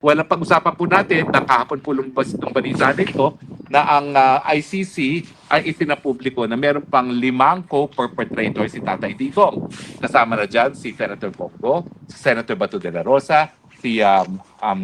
Walang pag-usapan po natin na kahapon po lumabas ng balita nito na ang ICC ay itinapubliko na meron pang 5 co-perpetrators si Tatay Digong. Kasama na dyan si Senator Bongo, si Senator Bato de la Rosa, si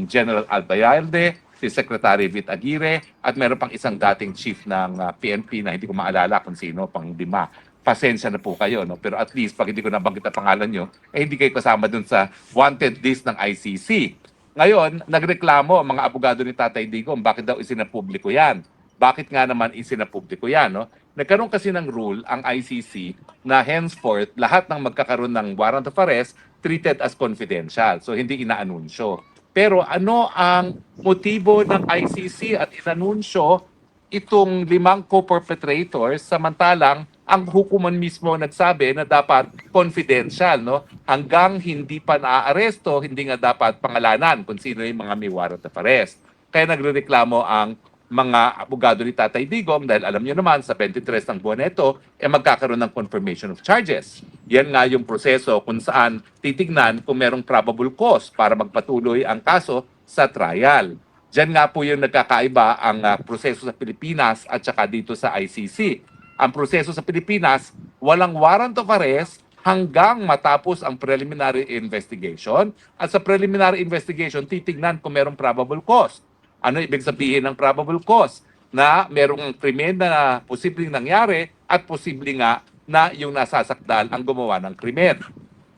General Albayalde, si Secretary Vit Aguirre, at meron pang isang dating chief ng PNP na hindi ko maalala kung sino, pang 5. Pasensya na po kayo, no? Pero at least pag hindi ko nabanggit ang pangalan nyo, eh hindi kayo kasama dun sa wanted list ng ICC. Ngayon, nagreklamo ang mga abogado ni Tatay Digong, bakit daw isinapubliko yan? Bakit nga naman isinapubliko yan? No? Nagkaroon kasi ng rule ang ICC na henceforth, lahat ng magkakaroon ng warrant of arrest treated as confidential. So, hindi inaanunsyo. Pero ano ang motibo ng ICC at inanunsyo itong 5 co-perpetrators samantalang ang hukuman mismo nagsabi na dapat confidential, no? Hanggang hindi pa naaaresto, hindi nga dapat pangalanan kung sino yung mga may warrant of arrest. Kaya nagrereklamo ang mga abogado ni Tatay Digong dahil alam niyo naman sa 23 ng buwan na ito, magkakaroon ng confirmation of charges. Yan nga yung proseso kung saan titignan kung merong probable cause para magpatuloy ang kaso sa trial. Diyan nga po yung nagkakaiba ang proseso sa Pilipinas at saka dito sa ICC. Ang proseso sa Pilipinas, walang warrant of arrest hanggang matapos ang preliminary investigation. At sa preliminary investigation, titignan kung merong probable cause. Ano ibig sabihin ng probable cause? Na merong krimen na posibleng nangyari at posibleng nga na yung nasasakdal ang gumawa ng krimen.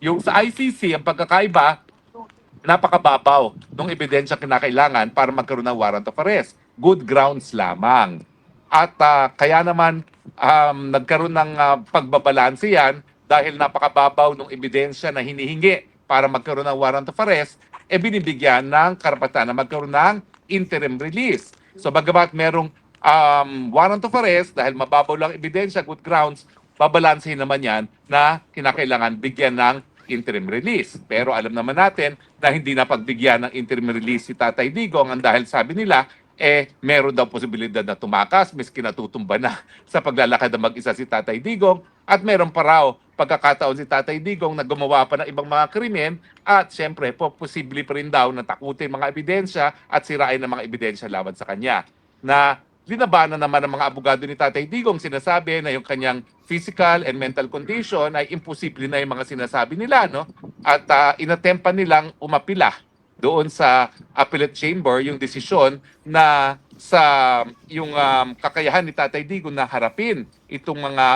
Yung sa ICC, ang pagkakaiba, napakababaw ng ebidensya kinakailangan para magkaroon ng warrant of arrest. Good grounds lamang. At kaya naman nagkaroon ng pagbabalanse yan dahil napakababaw ng ebidensya na hinihingi para magkaroon ng warrant of arrest, binibigyan ng karapatan na magkaroon ng interim release. So bagamat merong warrant of arrest, dahil mababaw lang ebidensya, good grounds, babalansehin naman yan na kinakailangan bigyan ng interim release. Pero alam naman natin na hindi na pagbigyan ng interim release si Tatay Digong ang dahil sabi nila, meron daw posibilidad na tumakas, miski natutumba na sa paglalakad na mag-isa si Tatay Digong, at meron pa raw pagkakataon si Tatay Digong na gumawa pa ng ibang mga krimen at siyempre posible pa rin daw na takutin mga ebidensya at sirain ng mga ebidensya laban sa kanya. Na linabanan naman ng mga abogado ni Tatay Digong, sinasabi na yung kanyang physical and mental condition ay imposible na yung mga sinasabi nila, no? At inatempan nilang umapila doon sa appellate chamber yung desisyon na sa yung kakayahan ni Tatay Digong na harapin itong mga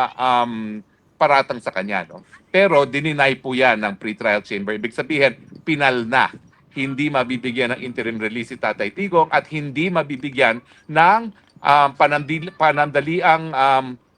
paratang sa kanya, no? Pero dininay po yan ng pre-trial chamber. Ibig sabihin, pinal na. Hindi mabibigyan ng interim release si Tatay Digong at hindi mabibigyan ng panandaliang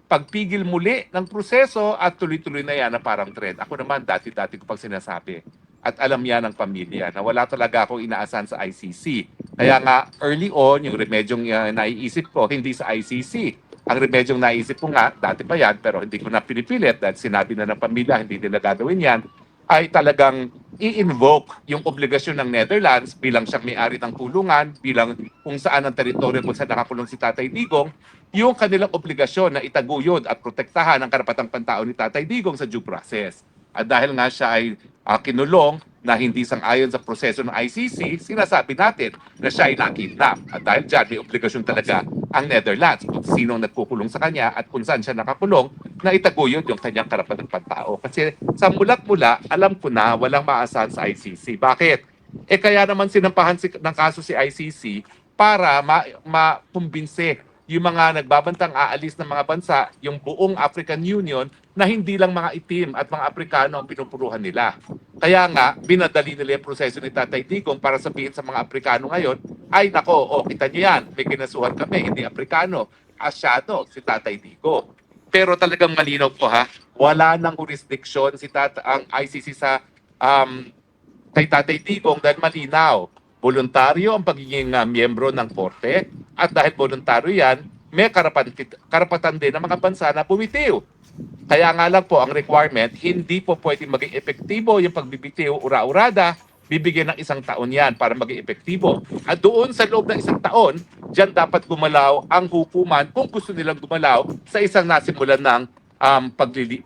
pagpigil muli ng proseso at tuloy-tuloy na yan na parang trend. Ako naman, dati-dati ko pang sinasabi at alam yan ng pamilya na wala talaga akong inaasahan sa ICC. Kaya nga, early on, yung remedyong naiisip ko, hindi sa ICC. Ang remedyong naisip ko nga, dati pa yan, pero hindi ko na pinipilit dahil sinabi na ng pamilya, hindi nila gagawin yan, ay talagang i-invoke yung obligasyon ng Netherlands bilang siyang may-ari ng kulungan, bilang kung saan ang teritoryo kung saan nakakulong si Tatay Digong, yung kanilang obligasyon na itaguyod at protektahan ang karapatang pantao ni Tatay Digong sa due process. At dahil nga siya ay kinulong na hindi sang-ayon sa proseso ng ICC, sinasabi natin na siya ay nakidnap. At dahil dyan, may obligasyon talaga ang Netherlands kung sinong nagkukulong sa kanya at kung saan siya nakakulong na itaguyod yung kanyang karapatang pantao. Kasi sa mulat-mula, alam ko na walang maasahan sa ICC. Bakit? Kaya naman sinampahan ng kaso si ICC para makumbinse yung mga nagbabantang aalis ng mga bansa, yung buong African Union, na hindi lang mga itim at mga Aprikano ang pinupuruhan nila. Kaya nga, binadali nila yung proseso ni Tatay Digong para sabihin sa mga Aprikano ngayon, ay nako, kita niyo yan, may kinasuhan kami, hindi Aprikano, Asyado, si Tatay Digong. Pero talagang malinaw po ha, wala nang jurisdiction ang ICC sa kay Tatay Digong dahil malinaw. Voluntaryo ang pagiging miyembro ng korte at dahil voluntaryo yan, may karapatan din ng mga bansa na bumitiw. Kaya nga lang po ang requirement, hindi po pwedeng maging epektibo yung pagbibitiw ura-urada, bibigyan ng 1 taon yan para maging epektibo. At doon sa loob ng 1 taon, dyan dapat gumalaw ang hukuman kung gusto nilang gumalaw sa isang nasimulan ng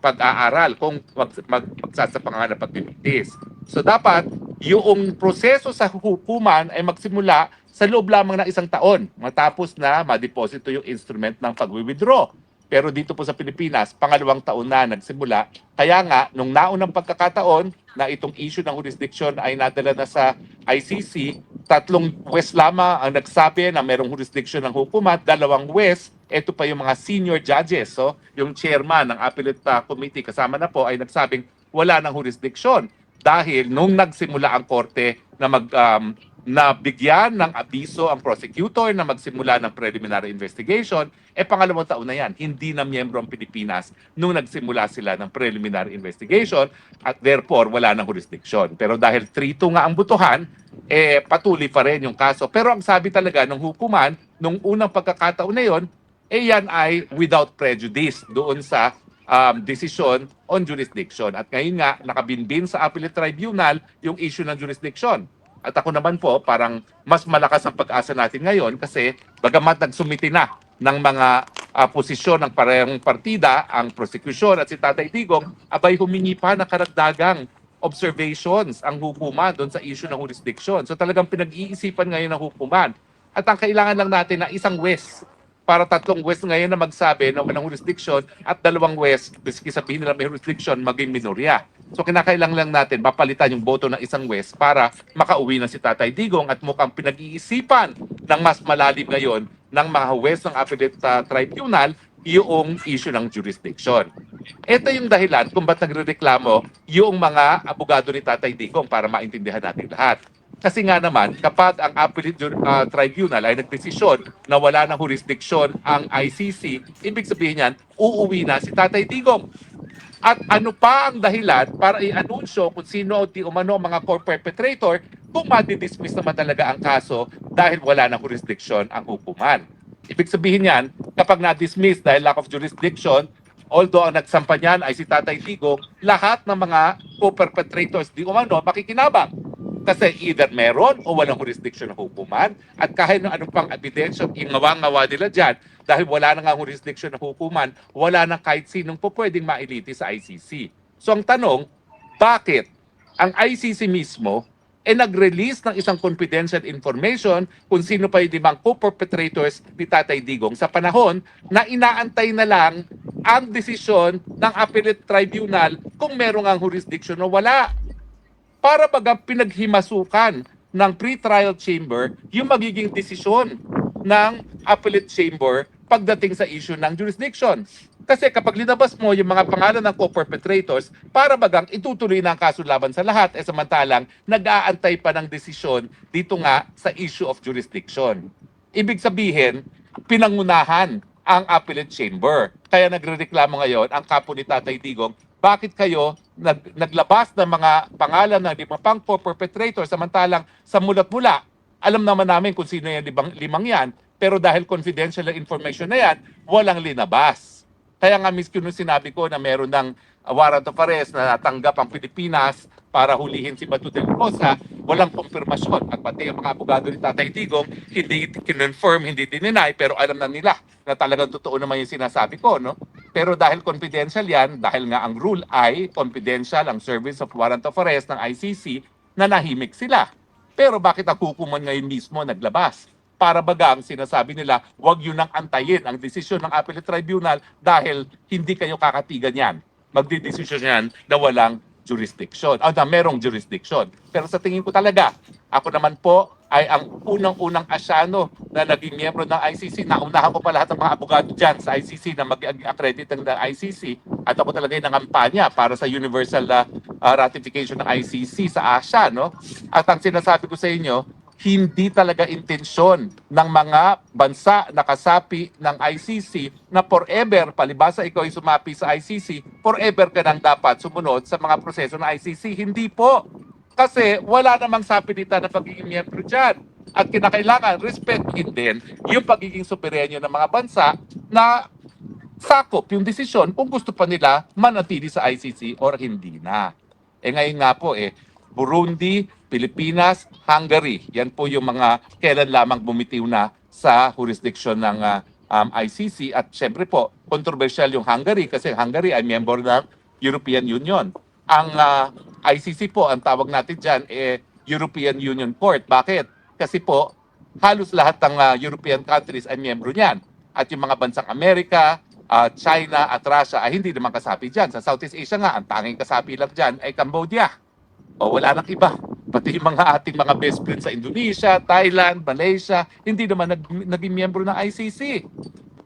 pag-aaral kung magsasapangan na paglilitis. So dapat yung proseso sa hukuman ay magsimula sa loob lamang ng 1 taon matapos na ma-deposito yung instrument ng pag-withdraw. Pero dito po sa Pilipinas, 2 taon na nagsimula. Kaya nga, nung naunang pagkakataon na itong issue ng jurisdiction ay nadala na sa ICC, 3 juez lamang ang nagsabi na merong jurisdiction ng hukuman, 2 juez, ito pa yung mga senior judges, so yung chairman ng appellate committee kasama na po ay nagsabing wala ng jurisdiction dahil nung nagsimula ang korte na bigyan ng abiso ang prosecutor na magsimula ng preliminary investigation, 2 taon na yan. Hindi na miyembro ang Pilipinas nung nagsimula sila ng preliminary investigation at therefore wala ng jurisdiction. Pero dahil 3-2 nga ang butuhan, patuloy pa rin yung kaso. Pero ang sabi talaga ng hukuman, nung unang pagkakataon na yon, yan ay without prejudice doon sa decision on jurisdiction. At ngayon nga, nakabinbin sa appellate tribunal yung issue ng jurisdiction. At ako naman po, parang mas malakas ang pag-asa natin ngayon kasi bagamat nagsumiti na ng mga posisyon ng parehong partida, ang prosecution at si Tatay Digong, abay humingi pa ng karagdagang observations ang hukuman doon sa issue ng jurisdiction. So talagang pinag-iisipan ngayon ng hukuman. At ang kailangan lang natin na 1 juez para 3 juez ngayon na magsabi na walang jurisdiction at 2 juez, biski sabihin nila may jurisdiction, maging minorya. So kinakailangan lang natin mapalitan yung boto ng 1 juez para makauwi na si Tatay Digong at mukhang pinag-iisipan ng mas malalim ngayon ng mga juez ng appellate tribunal yung issue ng jurisdiction. Ito yung dahilan kung ba't nagrereklamo yung mga abogado ni Tatay Digong para maintindihan natin lahat. Kasi nga naman, kapag ang appellate tribunal ay nagdesisyon na wala ng jurisdiction ang ICC, ibig sabihin yan, uuwi na si Tatay Digong. At ano pa ang dahilan para i-anunsyo kung sino o di umano mga core perpetrator kung madidismiss naman talaga ang kaso dahil wala na jurisdiction ang hukuman. Ibig sabihin yan, kapag na-dismiss dahil lack of jurisdiction, although ang nagsampa niyan ay si Tatay Digong, lahat ng mga co-perpetrators di umano makikinabang. Kasi either meron o walang jurisdiction ng hukuman at kahit anong pang ebidensya ingawa-ngawa nila dyan dahil wala na nga jurisdiction ng hukuman, wala na kahit sinong po pwedeng mailiti sa ICC. So ang tanong, bakit ang ICC mismo nag-release ng isang confidential information kung sino pa yung 5 co-perpetrators ni Tatay Digong sa panahon na inaantay na lang ang desisyon ng appellate tribunal kung merong ang jurisdiction o wala? Para baga pinaghimasukan ng pre-trial chamber yung magiging desisyon ng appellate chamber pagdating sa issue ng jurisdiction. Kasi kapag linabas mo yung mga pangalan ng co-perpetrators, para bagang itutuloy na ang kaso laban sa lahat, samantalang nag-aantay pa ng desisyon dito nga sa issue of jurisdiction. Ibig sabihin, pinangunahan ang appellate chamber. Kaya nagrereklamo ngayon ang kapo ni Tatay Digong, bakit kayo naglabas ng mga pangalan ng 5 co-perpetrator samantalang sa mulat-mula, alam naman namin kung sino yung 5 yan, pero dahil confidential na information na yan, walang linabas. Kaya nga miski nung sinabi ko na meron ng warrant of arrest na natanggap ang Pilipinas para hulihin si Bato de la Rosa, walang konfirmasyon. At pati ang mga abogado ni Tatay Digong, hindi kinonfirm, hindi dininay, pero alam na nila na talagang totoo naman yung sinasabi ko, no? Pero dahil confidential yan, dahil nga ang rule ay confidential ang service of warrant of arrest ng ICC, na nahimik sila. Pero bakit ang hukuman ngayon mismo naglabas? Para bagang sinasabi nila, huwag yun nang antayin ang desisyon ng appellate tribunal dahil hindi kayo kakatigan yan. Magdidesisyon yan na walang jurisdiction, na merong jurisdiction. Pero sa tingin ko talaga, ako naman po ay ang unang-unang asyano na naging miyembro ng ICC. Naunahan ko pa lahat ng mga abogado dyan sa ICC na mag-accredit ng ICC. At ako talaga yung nangampanya para sa universal ratification ng ICC sa Asia. No? At ang sinasabi ko sa inyo, hindi talaga intensyon ng mga bansa na kasapi ng ICC na forever, palibasa ikaw ay sumapi sa ICC, forever ka nang dapat sumunod sa mga proseso ng ICC. Hindi po. Kasi wala namang sapilitan na pagiging miyembro dyan. At kinakailangan, respectin din yung pagiging soberanyo ng mga bansa na sakop yung desisyon kung gusto pa nila manatili sa ICC or hindi na. Ngayon nga po Burundi, Pilipinas, Hungary. Yan po yung mga kailan lamang bumitiw na sa jurisdiction ng ICC. At syempre po, controversial yung Hungary kasi Hungary ay member ng European Union. Ang ICC po, ang tawag natin dyan, European Union Court. Bakit? Kasi po, halos lahat ng European countries ay miyembro niyan. At yung mga bansang Amerika, China at Russia ay hindi naman kasapi dyan. Sa Southeast Asia nga, ang tanging kasapi lang dyan ay Cambodia. O wala nang iba. Pati yung mga ating mga best friends sa Indonesia, Thailand, Malaysia, hindi naman naging miyembro ng ICC.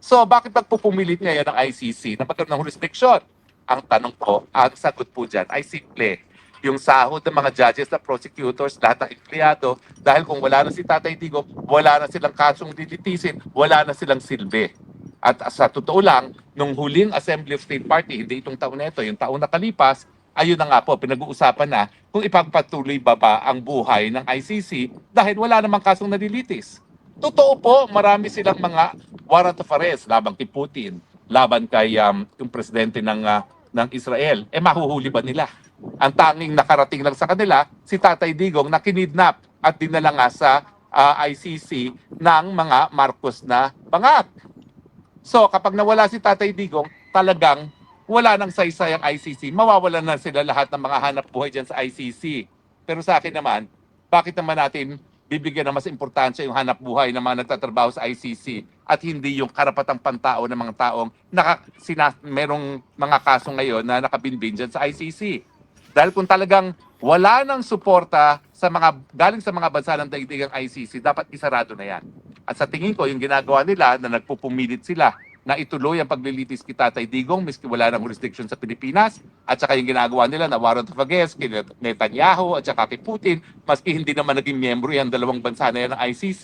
So bakit nagpupumilit ngayon ng ICC na magkaroon ng jurisdiction? Ang tanong ko, ang sagot po dyan ay simple. Yung sahod ng mga judges na prosecutors, lahat ng empleyado, dahil kung wala na si Tatay Digong, wala na silang kasong dilitisin, wala na silang silbi. At sa totoo lang, nung huling Assembly of State Party, hindi itong taon na ito, yung taon na kalipas, ayun na nga po, pinag-uusapan na kung ipagpatuloy ba ang buhay ng ICC dahil wala namang kasong nalilitis. Totoo po, marami silang mga warrant of arrest laban kay Putin, laban kay yung presidente ng Israel. Mahuhuli ba nila? Ang tanging nakarating lang sa kanila, si Tatay Digong na kinidnap at dinala nga sa ICC ng mga Marcos na bangag. So kapag nawala si Tatay Digong, talagang wala nang saysay ang ICC. Mawawalan na sila lahat ng mga hanap buhay dyan sa ICC. Pero sa akin naman, bakit naman natin bibigyan ng mas importansya yung hanap buhay ng mga nagtatrabaho sa ICC at hindi yung karapatang pantao ng mga taong merong mga kaso ngayon na nakabinbin dyan sa ICC. Dahil kung talagang wala nang suporta sa mga galing sa mga bansa ng daigdigang ICC, dapat isarado na yan. At sa tingin ko, yung ginagawa nila na nagpupumilit sila na ituloy ang paglilitis kay Tatay Digong miski wala ng jurisdiction sa Pilipinas at saka yung ginagawa nila na warrant of arrest kay Netanyahu at saka kay Putin maski hindi naman naging miyembro yan dalawang bansa na yan ng ICC,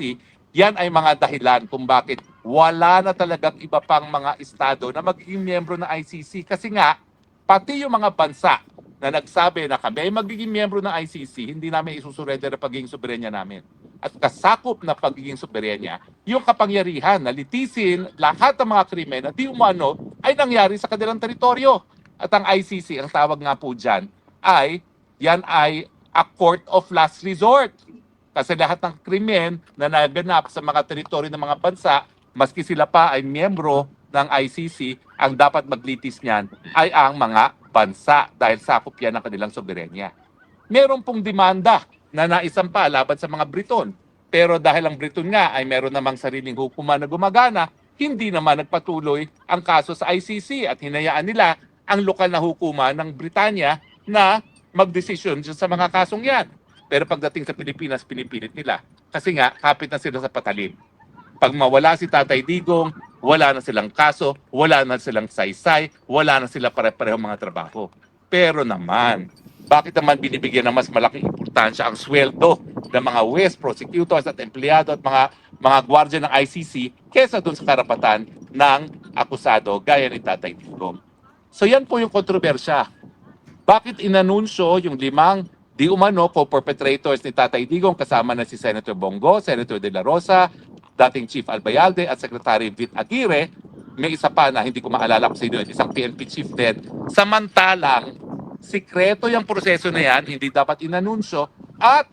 yan ay mga dahilan kung bakit wala na talagang iba pang mga estado na magiging miyembro ng ICC kasi nga pati yung mga bansa na nagsabi na kami ay magiging miyembro ng ICC, hindi namin isusurrender ang pagiging soberenya namin. At kasakop na pagiging soberenya, yung kapangyarihan na litisin lahat ng mga krimen na di umano ay nangyari sa kanilang teritoryo. At ang ICC, ang tawag nga po dyan, yan ay a court of last resort. Kasi lahat ng krimen na naganap sa mga teritoryo ng mga bansa, maski sila pa ay miyembro ng ICC, ang dapat maglitis niyan ay ang mga bansa dahil sakop yan ng kanilang soberenya. Meron pong demanda na naisampa laban sa mga Briton. Pero dahil ang Briton nga ay meron namang sariling hukuman na gumagana, hindi naman nagpatuloy ang kaso sa ICC at hinayaan nila ang lokal na hukuman ng Britanya na magdesisyon sa mga kasong yan. Pero pagdating sa Pilipinas, pinipilit nila. Kasi nga, kapit na sila sa patalim. Pag mawala si Tatay Digong, wala na silang kaso, wala na silang saysay, wala na sila pare-pareho mga trabaho. Pero naman, bakit naman binibigyan ng mas malaking importansya ang sweldo ng mga West prosecutors at empleyado at mga gwardiya ng ICC kesa dun sa karapatan ng akusado gaya ni Tatay Digong? So yan po yung kontrobersya. Bakit inanunsyo yung 5 di umano co-perpetrators ni Tatay Digong kasama na si Senator Bongo, Senator De La Rosa, dating Chief Albayalde at Secretary Vit Aguirre? May isa pa na hindi ko maalala kung sino, isang PNP chief din. Samantalang, sikreto yung proseso na yan, hindi dapat inanunsyo at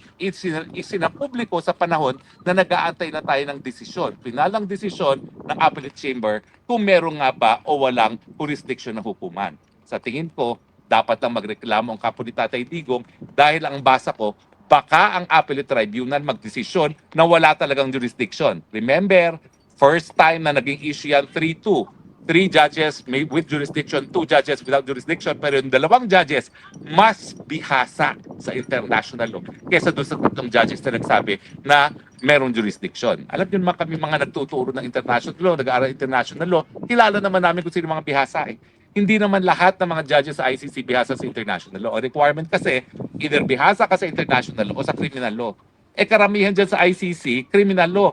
isinapubliko sa panahon na nag-aantay na tayo ng desisyon, pinalang desisyon ng Appellate Chamber kung meron nga ba o walang jurisdiction ng hukuman. Sa tingin ko, dapat nang magreklamo ang kapo ni Tatay Digong dahil ang basa ko, baka ang Appellate Tribunal magdesisyon na wala talagang jurisdiction. Remember, first time na naging issue yan, 3-2. 3 judges with jurisdiction, 2 judges without jurisdiction, pero yung 2 judges mas bihasa sa international law kesa doon sa 3 judges na nagsabi na merong jurisdiction. Alam niyo naman kami mga nagtuturo ng international law, nag-aaral international law, kilala naman namin kung sino mga bihasa eh. Hindi naman lahat ng mga judges sa ICC bihasa sa international law. O requirement kasi, either bihasa ka sa international law o sa criminal law. Karamihan dyan sa ICC, criminal law.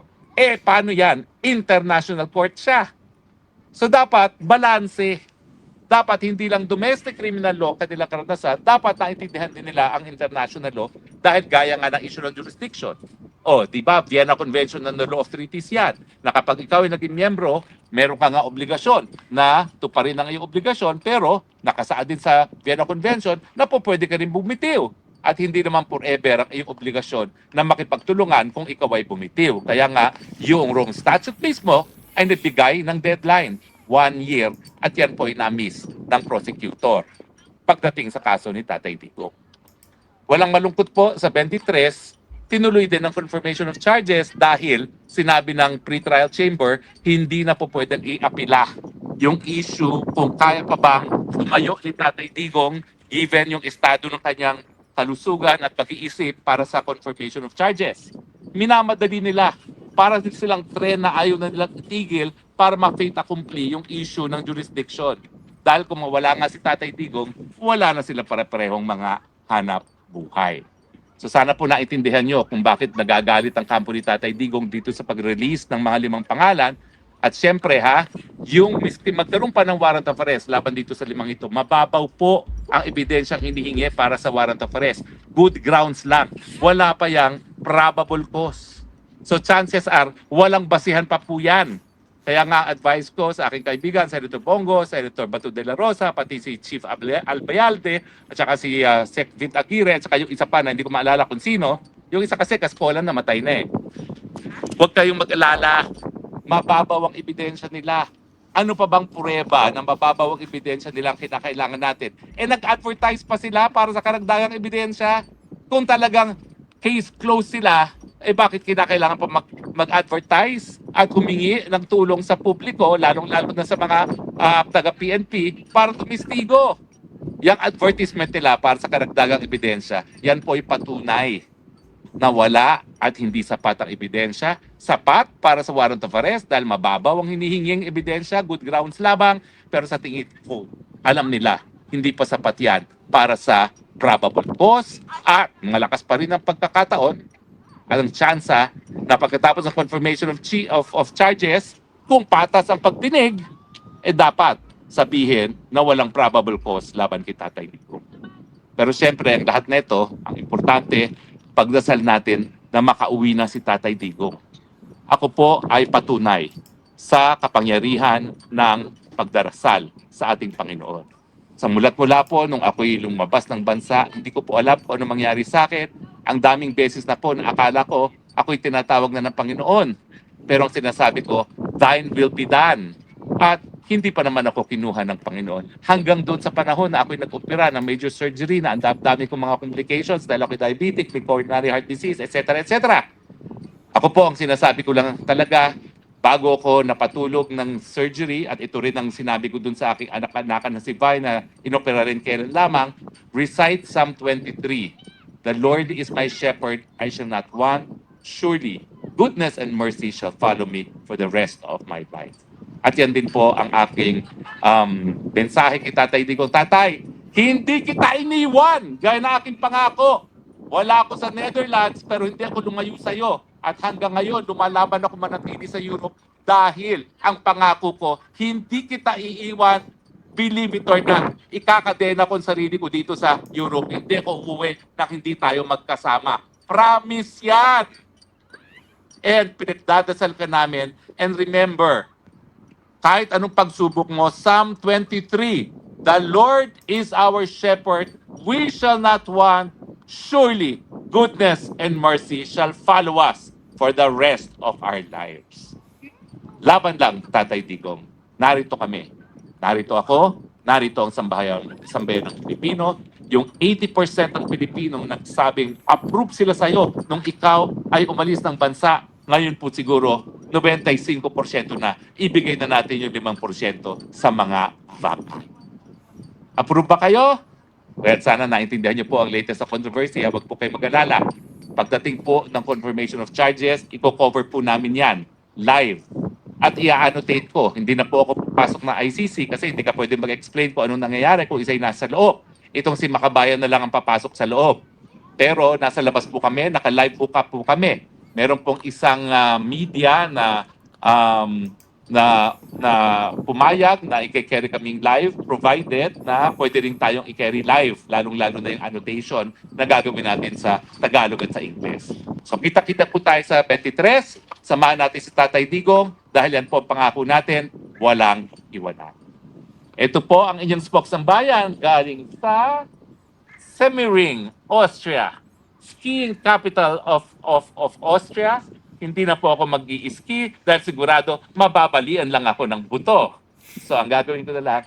Paano yan? International court siya. So dapat balanse. Dapat hindi lang domestic criminal law kanilang karanasan, dapat naintindihan din nila ang international law dahil gaya nga ng issue ng jurisdiction. Di ba, Vienna Convention ng Law of Treaties yan, na kapag ikaw ay naging miyembro, meron ka nga obligasyon na tuparin ang iyong obligasyon, pero nakasaad din sa Vienna Convention na po pwede ka rin bumitiw. At hindi naman forever ang iyong obligasyon na makipagtulungan kung ikaw ay bumitiw. Kaya nga, yung Rome Statute mismo ay nagbigay ng deadline, 1 year, at yan po ay na-miss ng prosecutor pagdating sa kaso ni Tatay Digong. Walang malungkot po sa 23, tinuloy din ang confirmation of charges dahil sinabi ng pre-trial chamber, hindi na po pwedeng i-apila yung issue kung kaya pa bang tumayo ni Tatay Digong given yung estado ng kanyang kalusugan at pag-iisip para sa confirmation of charges. Minamadali nila para din silang tren na ayaw na nilang itigil para ma-fait accompli yung issue ng jurisdiction. Dahil kung mawala nga si Tatay Digong, wala na sila pare-parehong mga hanap buhay. So sana po naintindihan nyo kung bakit nagagalit ang kampo ni Tatay Digong dito sa pag-release ng mga 5 pangalan. At syempre yung miski magkaroon pa ng warrant of arrest laban dito sa 5 ito, mababaw po ang ebidensyang hinihingi para sa warrant of arrest. Good grounds lang. Wala pa yang probable cause. So chances are, walang basihan pa po yan. Kaya nga advice ko sa aking kaibigan, Senator Bongo, Senator Bato de la Rosa, pati si Chief Albayalde, at saka si Sec Vit Aguirre, at saka yung isa pa na hindi ko maalala kung sino, yung isa kasi Kaspolan namatay na eh. Huwag kayong mag-alala, mababaw ang ebidensya nila. Ano pa bang pureba ng mababaw ang ebidensya nila ang kinakailangan natin? Eh nag-advertise pa sila para sa karagdagang ebidensya. Kung talagang case closed sila, eh bakit kinakailangan pa mag-advertise at humingi ng tulong sa publiko, lalong-lalo na sa mga taga-PNP para tumistigo? Yung advertisement nila para sa karagdagang ebidensya, yan po ay patunay na wala at hindi sapat ang ebidensya. Sapat para sa warrant of arrest dahil mababaw ang hinihinging ebidensya, good grounds labang, pero sa tingin ko, alam nila, hindi pa sapat yan para sa probable cause at malakas pa rin ang pagkakataon at ang tsansa na pagkatapos ng confirmation of charges, kung patas ang pagdinig, eh dapat sabihin na walang probable cause laban kay Tatay Digong. Pero siyempre, ang lahat nito, ang importante, pagdasal natin na makauwi na si Tatay Digong. Ako po ay patunay sa kapangyarihan ng pagdarasal sa ating Panginoon. Sa mulat-mula po, nung ako'y lumabas ng bansa, hindi ko po alam kung ano mangyari sa akin. Ang daming beses na po na akala ko, ako'y tinatawag na ng Panginoon. Pero ang sinasabi ko, thine will be done. At hindi pa naman ako kinuha ng Panginoon. Hanggang doon sa panahon na ako'y nag-opera ng major surgery na ang dami kong mga complications dahil ako'y diabetic, may coronary heart disease, etc. etc. Ako po, ang sinasabi ko lang talaga, bago ako napatulog ng surgery, at ito rin ang sinabi ko dun sa aking anak-anakan na si Vi na inopera rin kailan lamang, recite Psalm 23. The Lord is my shepherd, I shall not want. Surely, goodness and mercy shall follow me for the rest of my life. At yan din po ang aking mensahe kay Tatay Digong. Tatay, hindi kita iniwan, gaya na aking pangako. Wala ako sa Netherlands pero hindi ako lumayo sa iyo. At hanggang ngayon, lumalaban ako manatili sa Europe dahil ang pangako ko, hindi kita iiwan, believe it or not, ikakadena ko ang sarili ko dito sa Europe. Hindi ako uuwi nang hindi tayo magkasama. Promise yan! And pinagdadasal ka namin. And remember, kahit anong pagsubok mo, Psalm 23, the Lord is our shepherd, we shall not want, surely goodness and mercy shall follow us for the rest of our lives. Laban lang, Tatay Digong. Narito kami. Narito ako, narito ang sambayan ng Pilipino. Yung 80% ng Pilipinong nagsabing approve sila sa iyo nung ikaw ay umalis ng bansa. Ngayon po siguro 95% na ibigay na natin yung 5% sa mga bata. Approve ba kayo? Well, sana naintindihan niyo po ang latest sa controversy. Huwag po kayo mag-alala. Pagdating po ng confirmation of charges, i-cover po namin yan live. At i-annotate ko. Hindi na po ako pasok na ICC kasi hindi ka pwede mag-explain kung anong nangyayari kung isa'y nasa loob. Itong si Makabayan na lang ang papasok sa loob. Pero nasa labas po kami, naka-live po kami. Meron pong isang media na pumayag na i-carry kaming live provided na pwede rin tayong i-carry live, lalong-lalo na yung annotation na gagawin natin sa Tagalog at sa English. So kita-kita po tayo sa 23, samahan natin si Tatay Digong dahil yan po ang pangako natin, walang iwanan. Ito po ang inyong spokesman galing sa Semmering, Austria. Skiing capital of Austria. Hindi na po ako mag-i-ski dahil sigurado mababalian lang ako ng buto. So ang gagawin ko na lang,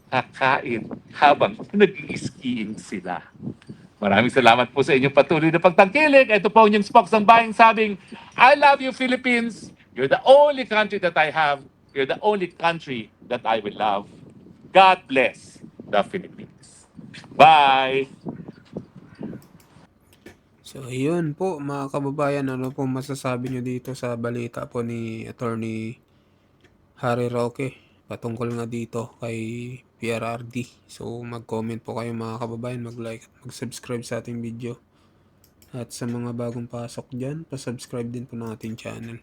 kakain habang nag-i-skiing sila. Maraming salamat po sa inyong patuloy na pagtangkilik. Ito po ang inyong Spock ng Bayang sabing, I love you, Philippines. You're the only country that I have. You're the only country that I will love. God bless the Philippines. Bye! So, ayun po mga kababayan, ano po masasabi nyo dito sa balita po ni Attorney Harry Roque patungkol nga dito kay PRRD. So, mag-comment po kayo mga kababayan, mag-like at mag-subscribe sa ating video. At sa mga bagong pasok dyan, pa-subscribe din po ng ating channel.